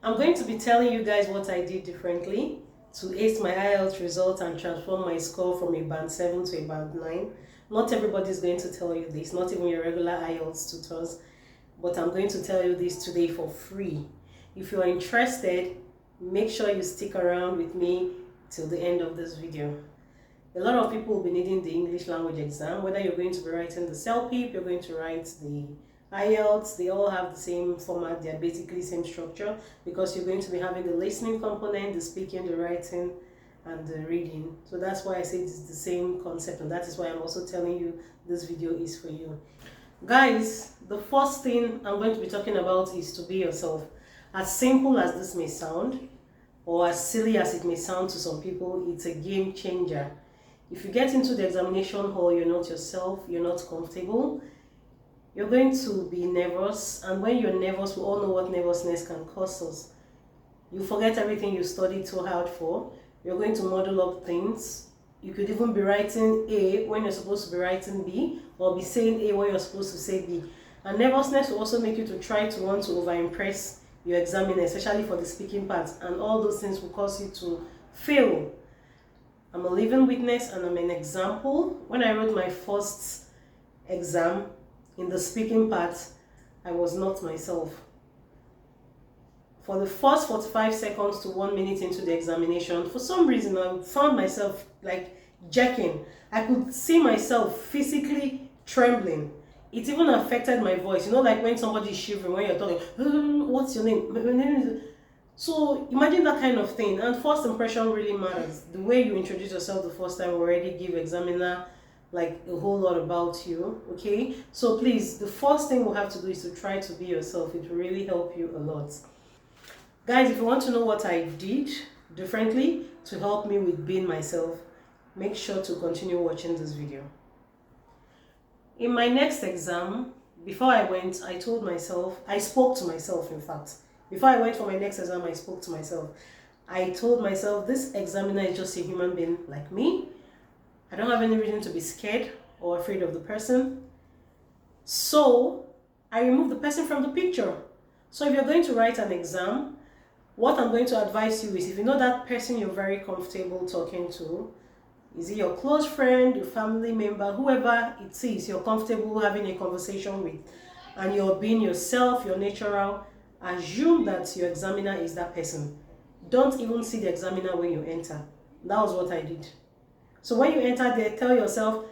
I'm going to be telling you guys what I did differently to ace my IELTS result and transform my score from a band 7 to a band 9. Not everybody is going to tell you this, not even your regular IELTS tutors, but I'm going to tell you this today for free. If you are interested, make sure you stick around with me till the end of this video. A lot of people will be needing the English language exam, whether you're going to be writing the CELPIP, you're going to write the IELTS, they all have the same format, they're basically same structure, because you're going to be having the listening component, the speaking, the writing, and the reading. So that's why I say it's the same concept, and that is why I'm also telling you this video is for you. Guys, the first thing I'm going to be talking about is to be yourself. As simple as this may sound, or as silly as it may sound to some people, it's a game changer. If you get into the examination hall, you're not yourself, you're not comfortable, you're going to be nervous, and when you're nervous, we all know what nervousness can cause us. You forget everything you studied so hard for, you're going to muddle up things. You could even be writing A when you're supposed to be writing B, or be saying A when you're supposed to say B. And nervousness will also make you to try to want to over-impress your examiner, especially for the speaking part, and all those things will cause you to fail. I'm a living witness and I'm an example. When I wrote my first exam in the speaking part, I was not myself. For the first 45 seconds to 1 minute into the examination, for some reason I found myself like jerking. I could see myself physically trembling. It even affected my voice. You know, like when somebody is shivering when you're talking, what's your name? So imagine that kind of thing. And first impression really matters. The way you introduce yourself the first time will already give examiner like a whole lot about you. Okay, so please, the first thing we'll have to do is to try to be yourself. It will really help you a lot. Guys, if you want to know what I did differently to help me with being myself, make sure to continue watching this video. In my next exam, before I went, I told myself, I spoke to myself in fact. Before I went for my next exam, I spoke to myself. I told myself, this examiner is just a human being like me. I don't have any reason to be scared or afraid of the person. So I removed the person from the picture. So if you're going to write an exam, what I'm going to advise you is, if you know that person you're very comfortable talking to, is it your close friend, your family member, whoever it is you're comfortable having a conversation with, and you're being yourself, you're natural, assume that your examiner is that person. Don't even see the examiner when you enter. That was what I did. So when you enter there, tell yourself,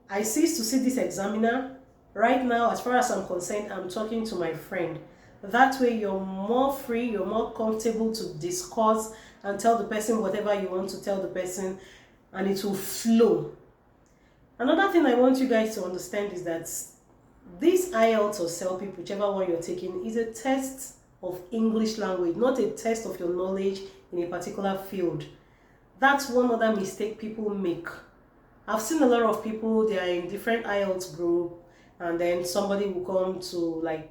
I cease to see this examiner. Right now, as far as I'm concerned, I'm talking to my friend. That way you're more free, you're more comfortable to discuss and tell the person whatever you want to tell the person, and it will flow. Another thing I want you guys to understand is that this IELTS or CELPIP, whichever one you're taking, is a test of English language, not a test of your knowledge in a particular field. That's one other mistake people make. I've seen a lot of people, they are in different IELTS group, and then somebody will come to like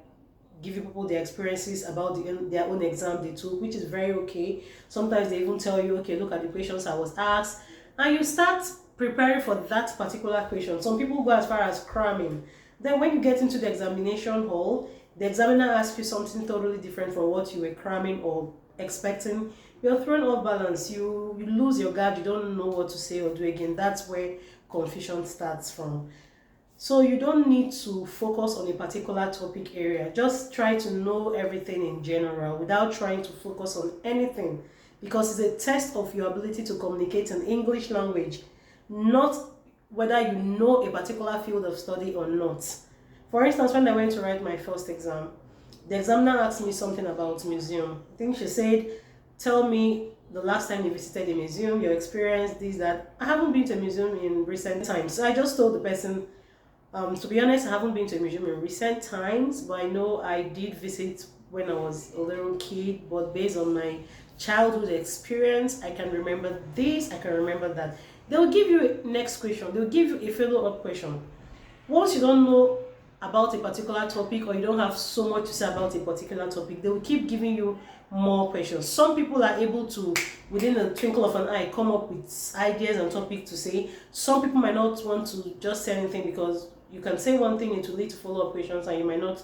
give you people their experiences about their own exam they took, which is very okay. Sometimes they even tell you, okay, look at the questions I was asked, and you start preparing for that particular question. Some people go as far as cramming. Then when you get into the examination hall, the examiner asks you something totally different from what you were cramming or expecting. You're thrown off balance. You lose your guard. You don't know what to say or do again. That's where confusion starts from. So you don't need to focus on a particular topic area. Just try to know everything in general without trying to focus on anything, because it's a test of your ability to communicate in English language, not whether you know a particular field of study or not. For instance, when I went to write my first exam, the examiner asked me something about museum. I think she said, tell me the last time you visited a museum, your experience, this, that. I haven't been to a museum in recent times. So I just told the person, to be honest, I haven't been to a museum in recent times, but I know I did visit when I was a little kid, but based on my childhood experience, I can remember this, I can remember that. They'll give you a next question, they'll give you a follow-up question. Once you don't know about a particular topic, or you don't have so much to say about a particular topic, they will keep giving you more questions. Some people are able to, within a twinkle of an eye, come up with ideas and topics to say. Some people might not want to just say anything, because you can say one thing, it will lead to follow-up questions, and you might not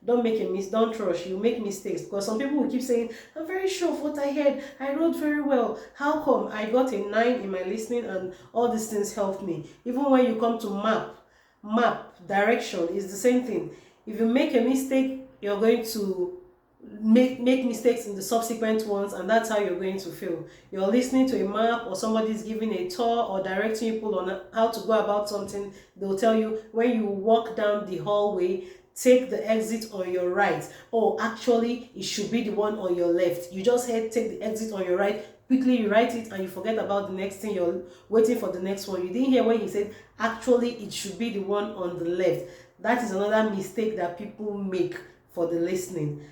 Don't make a don't rush. You make mistakes, because some people will keep saying, I'm very sure of what I heard, I wrote very well, how come I got a 9 in my listening and all these things helped me? Even when you come to map direction, is the same thing. If you make a mistake, you're going to make mistakes in the subsequent ones, and that's how you're going to fail. You're listening to a map, or somebody's giving a tour or directing people on how to go about something. They'll tell you, when you walk down the hallway, take the exit on your right. Oh, actually it should be the one on your left. You just take the exit on your right, quickly you write it, and you forget about the next thing. You're waiting for the next one. You didn't hear when he said actually it should be the one on the left. That is another mistake that people make for the listening.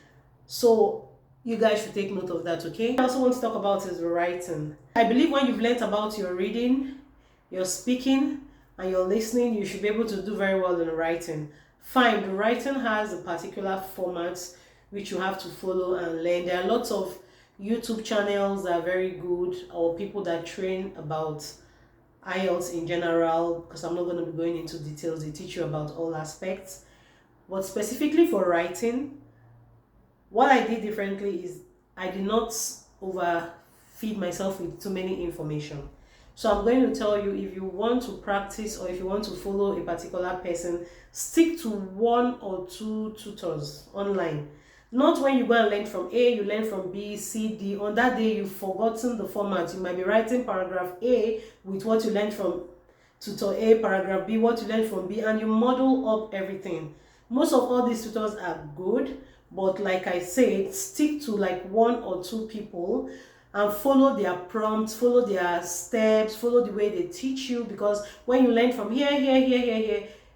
So you guys should take note of that, okay? I also want to talk about is writing. I believe when you've learned about your reading, your speaking, and your listening, you should be able to do very well in writing. Fine, the writing has a particular format which you have to follow and learn. There are lots of YouTube channels that are very good, or people that train about IELTS in general, because I'm not going to be going into details. They teach you about all aspects. But specifically for writing, what I did differently is I did not overfeed myself with too many information. So I'm going to tell you, if you want to practice or if you want to follow a particular person, stick to 1 or 2 tutors online. Not when you go and learn from A, you learn from B, C, D. On that day, you've forgotten the format. You might be writing paragraph A with what you learned from tutor A, paragraph B, what you learned from B, and you model up everything. Most of all these tutors are good, but like I said, stick to like 1 or 2 people and follow their prompts, follow their steps, follow the way they teach you, because when you learn from here,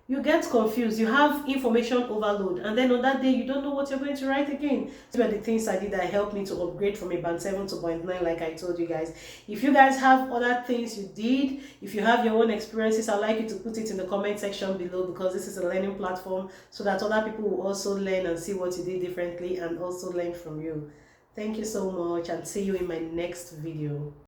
you get confused, you have information overload, and then on that day you don't know what you're going to write again. These were the things I did that helped me to upgrade from a band 7 to point 9, like I told you guys. If you guys have other things you did, if you have your own experiences, I'd like you to put it in the comment section below, because this is a learning platform, so that other people will also learn and see what you did differently and also learn from you. Thank you so much, and see you in my next video.